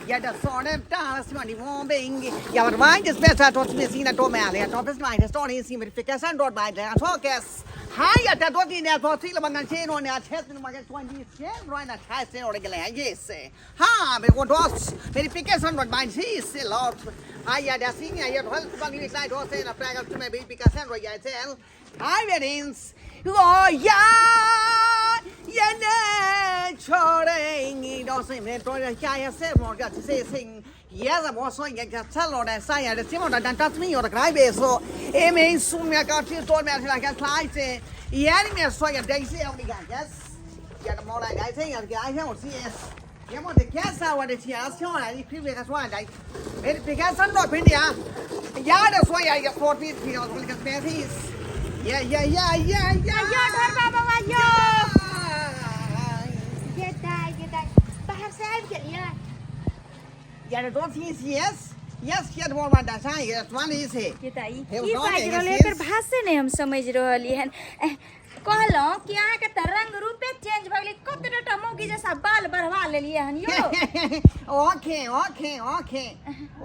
Ja, det sa det där som man i Wombing. Jag var varje spets att åt med sina tomärliga. Jag toppes mig. Det står i sin med fick jag sen då med det. Fokus. Hej, att då din där på till man kan se någon att hästen man kan få en disken. Right att hästen och det glädje. Yes. Ha, men vad då? Men fick jag sen då med sig låt. Hej, det ser jag helt på ni klart då sen att jag ska med fick jag sen då jag till. Hej, vedins. Oh, ja. Yene choring I don't say me to the guy said more got to say sing yes I was so you can tell or that say the Simon that touch me or the cry base so it means soon I got you told me like I can say yeah me so you daisy only got yes yeah the more like I think I don't see yes you want the cats out what it's here so I previous as one like it because some not India yeah that's why I get 4 feet you know like a space yeah Yeah, the don't is yes. Yes, here one one that I yes one is he. ई बात रो लेकर भाषे नहीं हम समझ रहली हन कहलो कि यहाँ के रंग रूपे चेंज भ गेली कतटा मौगी जैसा बाल बढ़वा लेलिए हन यो Okay.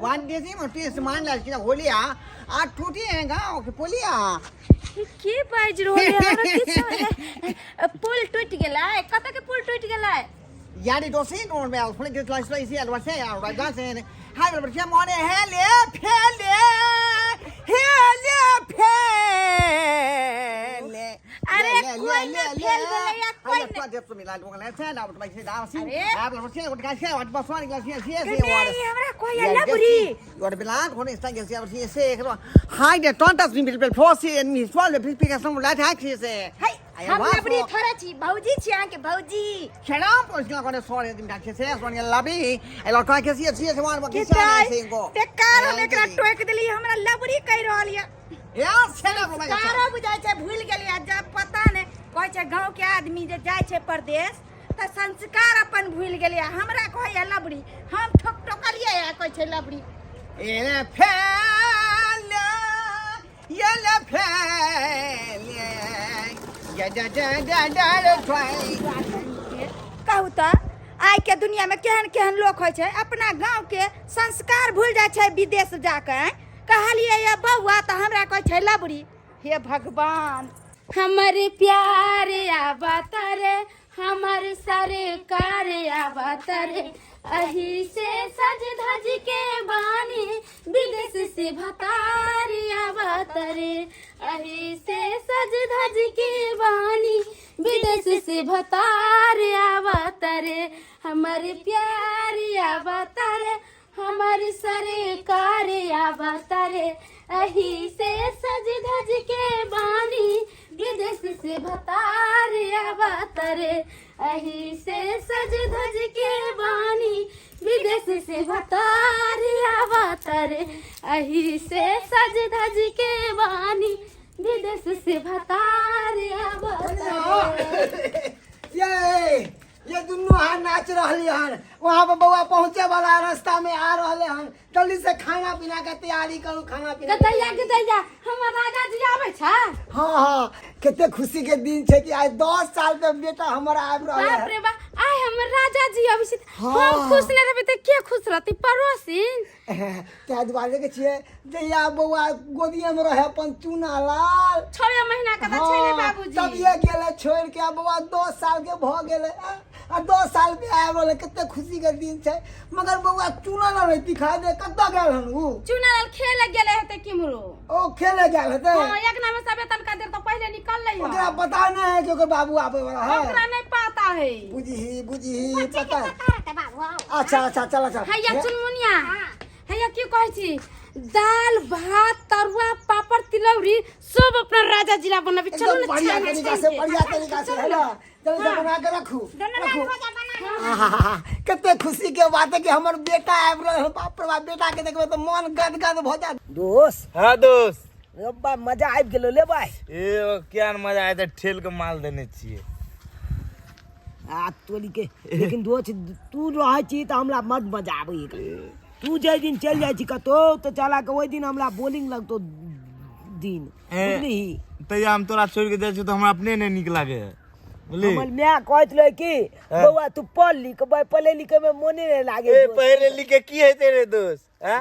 One day से मोटी सामान लाल की होलिया आ टूटी है गांव के पुलिया की बाज रहले हमरा किछ पुल टूट गेला कत के पुल टूट गेला Ja, die door zien hoor wel. Vlieg het gleich zo hier, wat zei je? Wat dan zijn? Hij wil maar zeggen, hele. अरे कोई ने फेल गेले या कोई ने तो जब तुम मिला लोग ले से ना मैं से दाव सी आप लोग से उठ का से वाट बस वाली ग्लास से हमरा कोई अल्लाह बुरी और बिलान होने इस तरह से करो हाय द टोंटस बिल फोसी इन मी स्वाल स्पेसिफिकेशन ला टैक्सी से हाय हम लबड़ी थोड़ा छी भौजी छी आके भौजी छड़ा पोछला कोने सॉरी दिन टैक्सी से सोनी लबी ए लड़ का के से मान के से को ते कार में एकरा टोक देली हमरा लबड़ी कह रहल या यार छड़ा को कारो बुझाय छै भूल गेली जब पता ने कहै छै गांव के आदमी जे जाय छै परदेश त संस्कार अपन भूल गेली हमरा कहै लबड़ी हम ठोकलिए कहै छै लबड़ी एले फैल येले फैल या ट्राई कहू त आइ के दुनिया में केहन केहन लोग होय छै अपना गांव के संस्कार भूल जाय छै विदेश जाके कहलिए या बउआ त हमरा कहै छै लबड़ी हे भगवान हमर प्यार आबात रे हमर सरकार आबात रे अही से सज धज के बानी विदेश से भतार आबात रे अही से सज धज के बानी विदेश से भतार आबात रे हमर प्यार आबात रे हमार सरकार आबात रे अही से सज धज के बानी विदेश से भतार आबात रे अही से सज धज के बानी विदेश से भतार आबात रे अही से सज धज के बानी विदेश से भतार आबात ये दुनू हां नाच रहली हन वहां पर बउआ पहुंचे वाला रास्ता में आ रहले हन जल्दी से खाना पीना के तैयारी करू खाना पीना गदैया हमर राजा जी आबै छै हां कते खुशी के दिन छै कि आज 10 साल पे बेटा हमर आब रहले बाप रे बा आइ हमर राजा जी अबै छै हम खुश नै रहबै त के खुश रहतै पड़ोसिन त्या दुआरे के छिए जइया बउआ गोदिया में रहे अपन चूना लाल 6 महीना का छै रे बाबूजी तब ये गेले छोड़ के बउआ 2 साल के भ गेले आ 2 साल पे आए बोले कितने खुशी के दिन छै मगर बउआ चूना ना रहती खा दे कत्ता गेल हन उ चूना लाल खेले गेले हेते किमरो ओ खेले गेल हेते हां एक ना में सबे तनका देर तो पहले निकल लई ओकरा पता नहीं है कि ओकर बाबू आवे वाला है ओकरा नहीं पता है बुझी पता अच्छा चल हैया चुनमुनिया हैया की कहै छी दाल भात तरुआ पापड़ तिलौरी सब अपना राजा जिला बनाबे चलो ना बढ़िया तरीका से है ना जल्दी बना के रखू कितने खुशी के बात है कि हमर बेटा आब रहे बाप रे बाप बेटा के देखबे तो मन गदगद भ जात दोस्त हाँ दोस्त अब्बा मजा आबि गेलो ले भाई ए क्या मजा आया था ठेल के माल देने चाहिए आ तोली के लेकिन दोस्त तू रहे छी त हमरा मत मजा आबै तू जे दिन चल जाय छी कतो तो चला के ओइ दिन हमरा बोलिंग लगतो दिन बुझली तैया हम तोरा छोड़ के जाय छी तो हमरा अपने नहीं निक लागे बोली हमर मैं कहत रहे कि बउआ तू पढ़ लिख पढ़े लिखे में मोने नहीं लागे ए पहले लिखे की है तेरे दोस्त हैं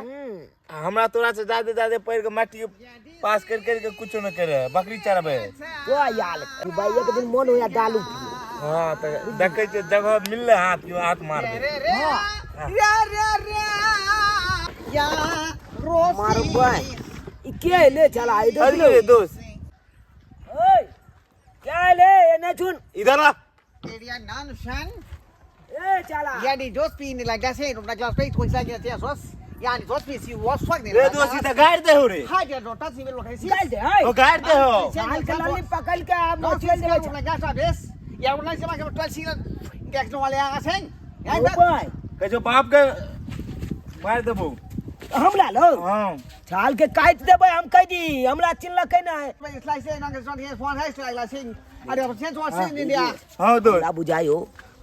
हमरा तोरा से ज्यादा पढ़ के माटी पास कर कुछ न करे बकरी चरबे तो यार भाई एक दिन मन होया दालू पिए हां त देखे के जगह मिलले हाथ मार दे रे या रोसी मारो भाई ई के ले चला इधर अरे दोस्त ओए क्या ले ये न सुन इधर आ एरिया नॉनशन ए चला या दी दोस्त पीने लगा से रुपना क्लास पे कोई सा के सोस या दी दोस्त पी सी वो स्वग ने रे दोस्त इधर गाड़ दे हो रे हां जे रोटा सी में लोटे सी चल दे हाय ओ गाड़ दे हो हाल के लाली पकड़ के आप मोचल दे रुपना क्लास बेस या उन्हें से माके तो सी गैस वाले आ सें या भाई के जो बाप के मार देबो हमला लो हां छाल के काट देबे हम कह दी हमरा चिल्ला के ना है मैं स्लाइस से ना के सोन है फोन है स्लाइस लासिंग अरे अब सेंस वास इन इंडिया हां दोस्त ना बुझायो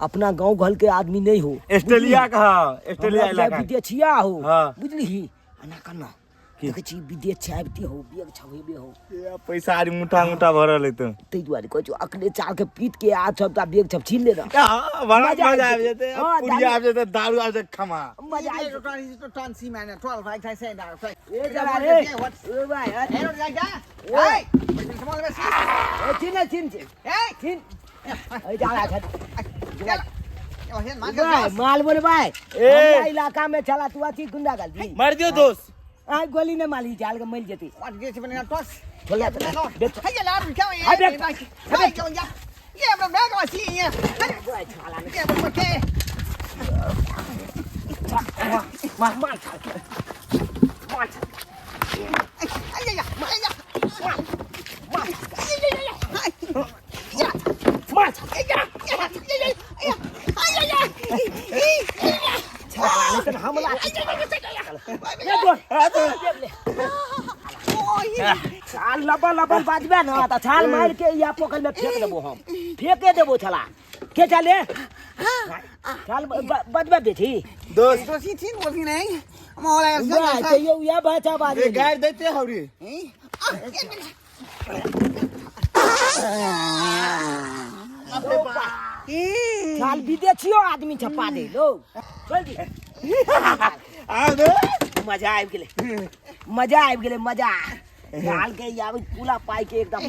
अपना गांव घर के आदमी नहीं हो ऑस्ट्रेलिया का ऑस्ट्रेलिया इलाका विदेशिया हो हाँ। बुझली ही अना करना देखे छी विदेश छाबती हो बियक छवेबे हो ये पैसा आरी मुठा भरल है तो तै दुआरे कहै छ अकले चाल के पीट के आ सबटा बेग छप छीन ले ना हां बड़ा मजा आ जाते हाँ, पुड़िया आ जाते दारू आ जाते खमा मजा आई तो ट्रांसी तो ट्रांसी मैंने 12 फाइव आई से ना ए जरा रे ओ भाई ए रो जागा ए स्मॉल में सी ए चिन ए चिन ए जाला छ ओ हे मान भाई माल बोले भाई ए। हमरा इलाका में चला तू अथी गुंडा गलती मार दियो दोस्त आ गोली ने माली जाल के मिल जती व्हाट गेट बनेगा टॉस छोला देख है ये लार क्या है हाय, ये देख। हाय क्यों या ये मैं बैग में सी ये भाई छाला ने ये बोल के मार मार मार ay ya छाला ने तो हमला छाल लबल बाजबे ना त छाल मार के या पोखर में फेंक देबो हम फेंके देबो छला के चले छाल बजबे बेटी दोस्त तो सी थी बोली नहीं मोला भाई तो ये बचा बाज ये गाड़ देते हो रे छाल विदेशियो आदमी छपा दे लो चल दी आ दो मजा आबि गेले मजा छाल के या पूला पाई के एकदम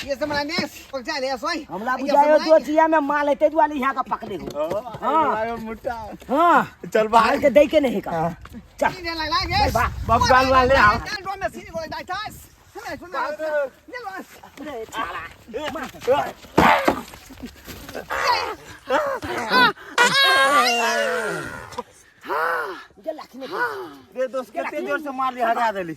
ये सब मैंने पहुंचा लिया सोई हमला बुझायो दो चिया में माल है तेज वाली यहां का पकड़े हो हां मुट्ठा हां चल बाहर के दे के नहीं का चल ये लग लगे बाप गाल वाले आओ ड्रोन में सीने को डाइटास सुन सुन ये बस अरे छाला मुझे लखने रे दोस्त कितने जोर से मार लिया हरा देली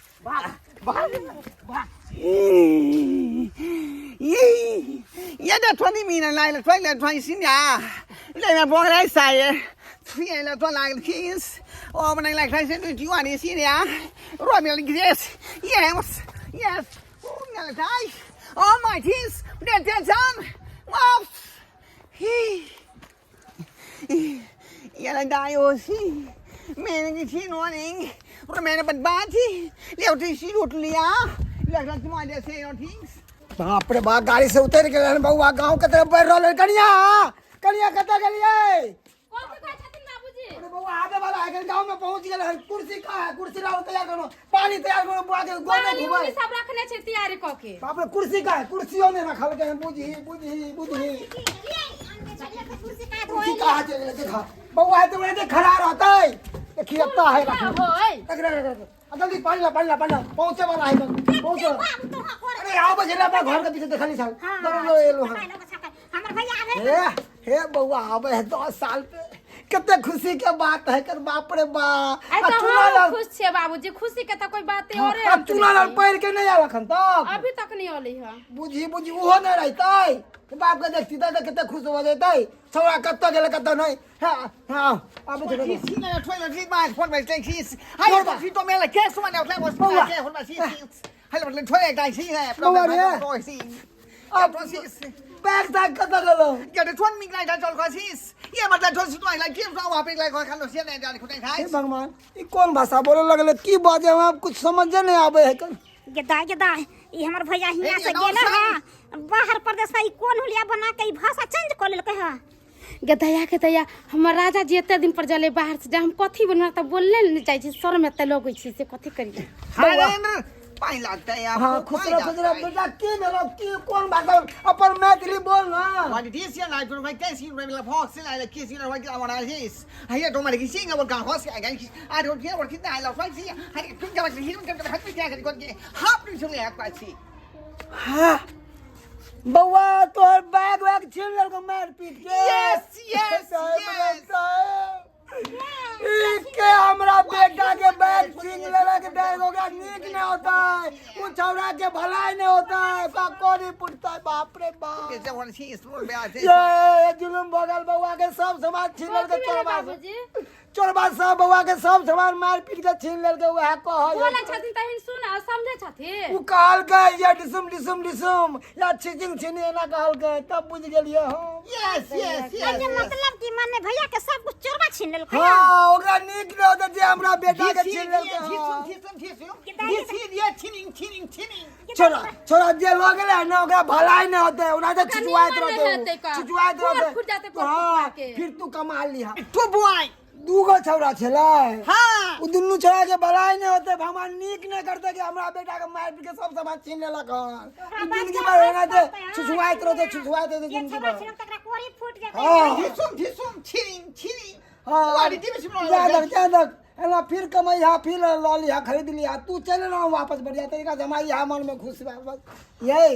ये तो 20 minutes 来了，快点穿新呀！那边帮来晒呀，吹了多来个 kiss，我们来看现在就往你新呀，外面的 yes，我们来看，all my teeth，连天上，哇，嘿，ये लगा योसी मैंने किसी नॉनिंग और मैंने बदबाजी ले उठी सी उठ लिया लगा तुम्हारे से और ठीक बाप रे बाप गाड़ी से उतर के रहन बउआ गांव के तरफ बढ़ रहल कनिया कनिया कत गेलिए कौन से कहत हथिन बाबूजी अरे बउआ आगे वाला है गांव में पहुंच गेल है कुर्सी का है कुर्सी लाओ तैयार करो पानी तैयार करो बुआ के गोद में पानी घुमाए उनी सब रखने छै तैयारी क के बाप रे कुर्सी का है कुर्सियों में रखल के बुझी कुर्सी का है देखा बउआ तो वैसे खड़ा रहता है देखिए अब है होय जल्दी पानी ला पहुंचे वाला है पहुंचे अरे आओ बजे अपना घर के पीछे देखा नहीं साल हमर भैया आवे हे बउआ आवे है 10 साल पे कितने खुशी के बात है कर बाप रे बाप आई तो हम खुश छे बाबूजी खुशी के तो कोई बात है और अब चूना लाल पैर के नहीं आवे खन तक अभी तक नहीं ओली है बुझी ओहो नहीं रहतै बाप के देखती तो कितने खुश हो जैतै छौड़ा कत गेले कत नहीं हां अब Sí, sí, no, no, no, no, phone में टेक सी हाय तो फिर तो मैं लगे केस में उठा बस के फोन में सी हाय मतलब थोड़े टाइम सी है प्रॉब्लम तो सी अब तो सी बैग तक कत गेलो या तो 20 मिनट लाइट चल को सी ये मतलब तो सी तो लाइक के तो वहां पे लाइक खान लो सी ने जाने खुद खाए हे भगवान ई कौन भाषा बोले लगले की बाजे हम कुछ समझ नहीं आवे है कर गदा ई हमर भैया हियां से गेले हां बाहर पर परदेसा ई कोन हुलिया बना के ई भाषा चेंज कर लेलकै है। के दया हमर राजा जी एते दिन पर जले बाहर से जा हम कथी बनवा त बोलले नहीं जाय छी शर्म एते लगै छी से कथी करिए। हरेंद्र पानी लगता है आपको। हाँ खुश रहो बेटा की भेलो की कोन बात अपन मैथिली बोल ना। What it is here like when I can see when the fox in like kissing like what I is. I hear don't mind kissing about gun horse again. I don't care what I love right here. I think that he don't get the hop to the act I see. हाँ बउआ तोहर bag वैग छीन लेलको मार पीट के। Yes. के हमरा बेटा के बैग छीन लेला के बैग हो गया नीक नहीं होता है। वो छौरा के भलाई नहीं होता है। कोनी पुटता है बाप रे बाप। Is that what he is for about this? ये जुलुम भगल बउआ के सब सामान छीन लेल के चोरबा सब बउआ के सब सामान मार पीट के छीन लेल के वह कह बोले छथिन तहिन सुन आ समझे छथिन। उ कहल के ये डिसुम या छिचिंग छिनी ना कहल के तब बुझ गेलिए हम। Yes. ये मतलब कि माने भैया के सब कुछ चोरबा छीन लेलकै। हां ओकरा नीक न होते जे हमरा बेटा के छीन लेल के। छोरा जे लो गेले ना ओकरा भलाई न होते ओना तो छुचुआइत रहते। हां फिर तू कमा लिहा। Two boy. दूगो छौरा छलै। हाँ। उ दुन्नु छोरा के भलाई नहीं होते हमरा नीक नहीं करते कि हमरा बेटा के मार पीट के सब सामान छीन लेलक हन। जिंदगी भर रहना दे छुछुआइत रहते जिंदगी भर। तकरा कोरी फूट जाते। हां This chilling. हां What it is ज्यादा एला फिर कमैया फिर ल लिया खरीद लिया तू चले ना वापस बढ़िया तरीका से हमारी यहाँ मन में खुश बस यही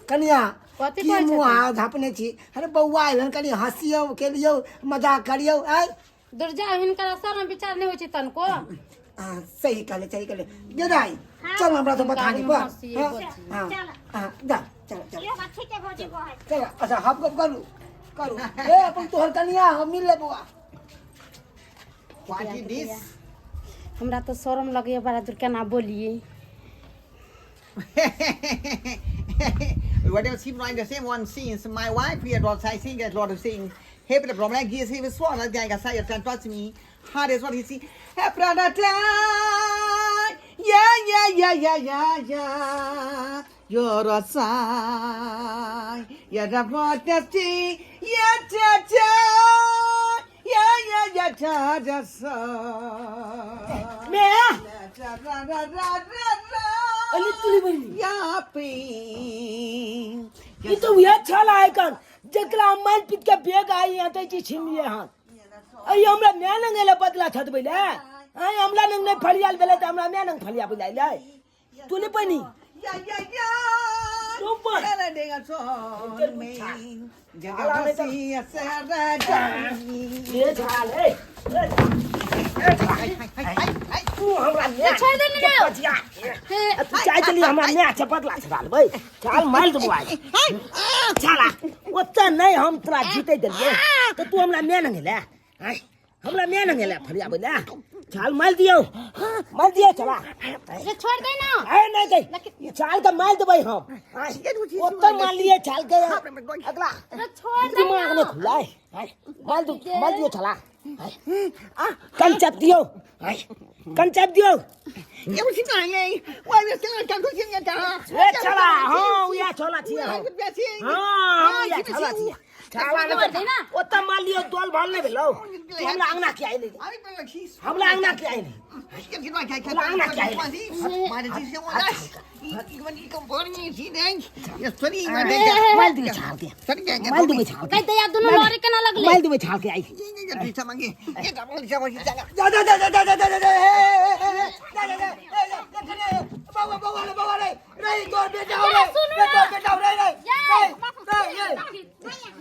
कन्या कथी की कहै छथिन? मुँह झापने छी अरे बउआ आइलन कनी हंसियो खेलियो मजाक करियो आई दुर्जा हिनकर शर्म विचार नहीं होय छै तनको। सही कहले गेदाई चल हमरा तो बता दी पर हां जा चल यो बात ठीक है भौजी को है। चल अच्छा हम करू ए अपन तोहर कन्या हम मिल ले बुआ। What it is? हमरा तो शर्म लगे बड़ा दूर केना बोलिए। Whatever she trying to say one scenes, my wife here was I think a lot of things. Hey, but the problem is he was swallowed. Guy got say can't touch me. Hard is what he see. Hey, brother, yeah. You're a sign. You're a protesting. ई तो ये छला है कन जकरा माल पीट के bag आई हते छी छिन लिए हां आई हमरा मैं नंगेले बदला छत बैले आई हमरा नंग नहीं फलियाल बेले त हमरा मैं नंग फलिया बुलाई ले तू ले पनी ये छाल है तू हमरा ने छोड़ दे ना। तू चाय चली हमरा ने चपतला छाल भाई छाल मार दबो आई छाला ओते नहीं हम तोरा जीते देलिए तो तू हमरा ने नंगेले आई हमरा ने नंगेले फलिया बुला छाल मार दियो चला ये छोड़ दे ना। ए नहीं दे छाल का मार देबै हम ओते मार लिए छाल के अगला छोड़ दे दिमाग में खुला है मार दियो छला कंचप दियो ये मुझे नहीं वो ये चला क्या कुछ नहीं कर ए छला हां या छला छिया हां या छला छिया छाला ने ओते मार लियो तोल भल नहीं भेलो हमरा अंगना के आइले हमरा अंगना के आइले मार दियो छाल के कह दे यार दोनों लड़े केना लगले। मार दियो छाल के आई बाबा रे रही तोर बेटा हो रे तोर बेटा हो रे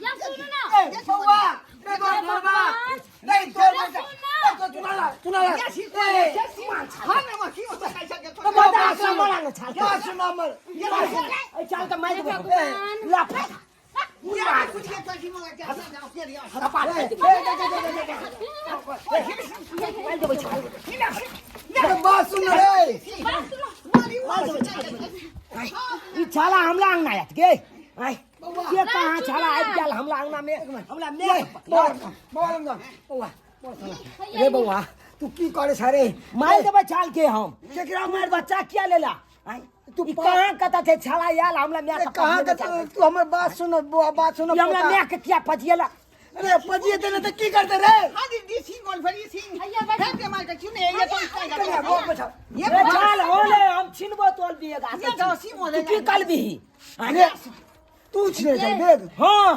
या सुनो ना बउआ रे बाबा नहीं तोर बेटा तो सुना बता सुना छाल क्या सुना मर ये छाल का मार दे ला बात सुन रे ई छाला हमला अंगना आत के आई ये कहां छाला आबि गेल हमला अंगना में हमला ने रे बउआ तू की करे छरे मार देबे छाल के हम केकरा मार बच्चा क्या लेला तू ई कहां कता छे छाला याल हमरा मैं कहां का तू हमर बात सुन बात सुन हमरा मैं के क्या पजियला अरे पजिए देने तो की करते रे हां दी सिंह कौन फरी सिंह है के मार के क्यों नहीं ये तो इसका ये ये चल होले हम छिनबो तोल दिएगा ये तो सिंह हो तू की कल भी अरे तू छे चल देख हां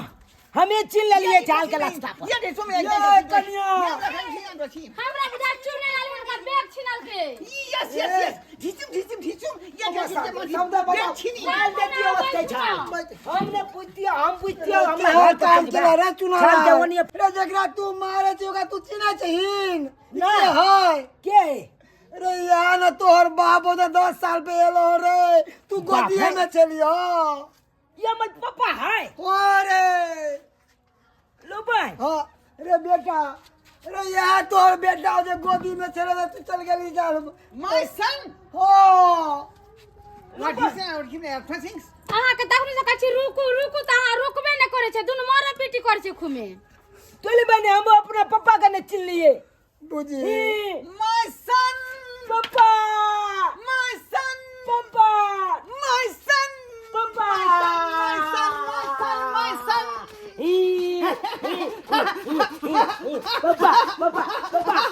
हमें चिन ले लिए चाल के रास्ता पर ये देखो मैं ये कन्या हमरा के दाल चुने लाल का बैग छिनल के यस यस यस ढिचुम ये देखो शब्द बता छीनी माल देती अवस्था छा हमने पूछतिया हम पूछतिया हमरा हमरा हर काम के रे चुना चल जवनी रे जकरा तू मारे चोगा तू चिना चाहिन ना। हाय के अरे यार ना तोहर बाप तो 10 साल पे एलो रे तू गोदिए में चलियो ये मत पापा है अरे लो भाई हाँ रे बेटा अरे यार तोहर बेटा जो गोदी में चले तू चल गेली जा माय सन हो what is that give me things अहाँ के तखनी से कहै छी रुकू रुकू त अहाँ रुकबे नै करै छै दुनु मारा पीटी करै छै खुमे तोले बने हम अपना पापा का न चिन लिए बुझी माय सन पापा माय सन पापा माय सन पापा माय सन पापा पापा पापा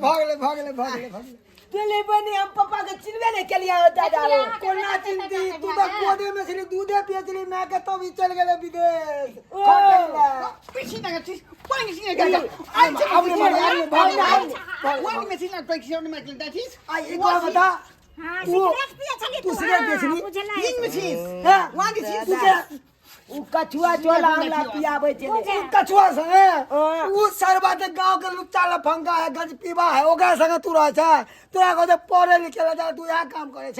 भागले तोले बने हम पापा के चिनवे नहीं के लिए होता जा रो कोना चिंती तू तो कोदे में से दूधे पियतली मैं के तो भी चल गेले विदेश पीछे ना चीज पानी से गया वानी में से ना ट्रैक से में दैट इज आई एक बार बता हां वो सिगरेट पिए चली तू सिगरेट बेचली इन में चीज हां वानी चीज तुझे उ कछुआ चोला हमरा पियावे चले कछुआ संगे उ सरबा के गांव के लुच्चा लफंगा है गज पीवा है ओकरा संगे तू रह छ तोरा को पढ़े लिखे जा तू यह काम करे छ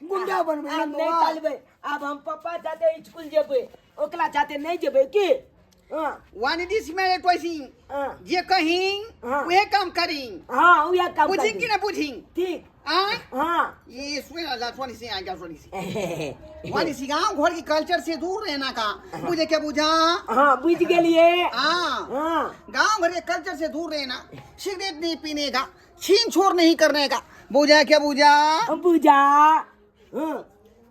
गुंडा बनबे हम नहीं चलबे अब हम पापा चाहते स्कूल जेबे ओकला चाहते नहीं जेबे की हां वानी दिस में टॉयसी जे कहीं वह काम करी हां उ या काम बुझी कि ना बुझी ठीक हां ये सुन ला वानी से आ गया वानी सी गांव घर की कल्चर से दूर रहना का मुझे क्या बुझा हां बुझ गेलिए हां हां गांव घर के कल्चर से दूर रहना सिगरेट नहीं पीने का छीन छोड़ नहीं करने का बुझा क्या बुझा हम बुझा हां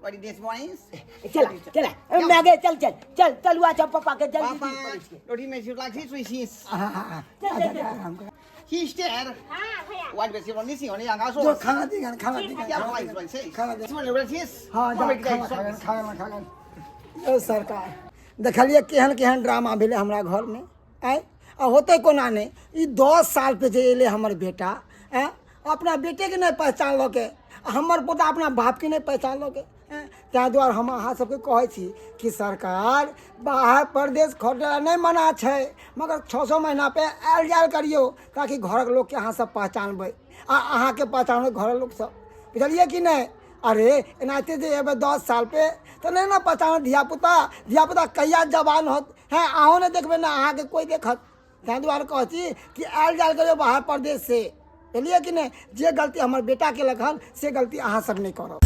बड़ी देश बॉयज चल चल मैं आगे चल चल चल चलुआ छ पापा के पापा जल्दी रोटी में सिर्फ लाइक दिस इज चल ही स्टेयर हां भैया वन बेसी वन सी होने आगा जो सो खाना दी खाना दी क्या भाई भाई से खाना दे। इसमें लेवल चीज हां खाना ओ सरकार देखलिए केहन ड्रामा भेले हमरा घर में आय आ होते कोना ने ई 10 साल पे जे एले हमर बेटा अपना बेटे के नहीं पहचान लो के हमर पोता अपना बाप के नहीं पहचान लो के त्या द्वारा हम अहाँ सबके कहै छी कि सरकार बाहर प्रदेश खटेला नहीं मना छै मगर 600 महीना पे आयल जायल करियो ताकि घरक लोग के अहाँ सब पहचानबै आ अहाँ के पहचानबै घरक लोग सब बुझलिए कि नहीं अरे एनाते जे एबे 10 साल पे तो नहीं ना पहचान धियापुता कहिया जवान होत है अहों ने देखबे ना अहाँ के कोई देखत त्या द्वारा कहै छी कि आयल जायल करियो बाहर प्रदेश से बुझलिए कि नहीं जे गलती हमर बेटा के लगन से गलती अहाँ सब नहीं करब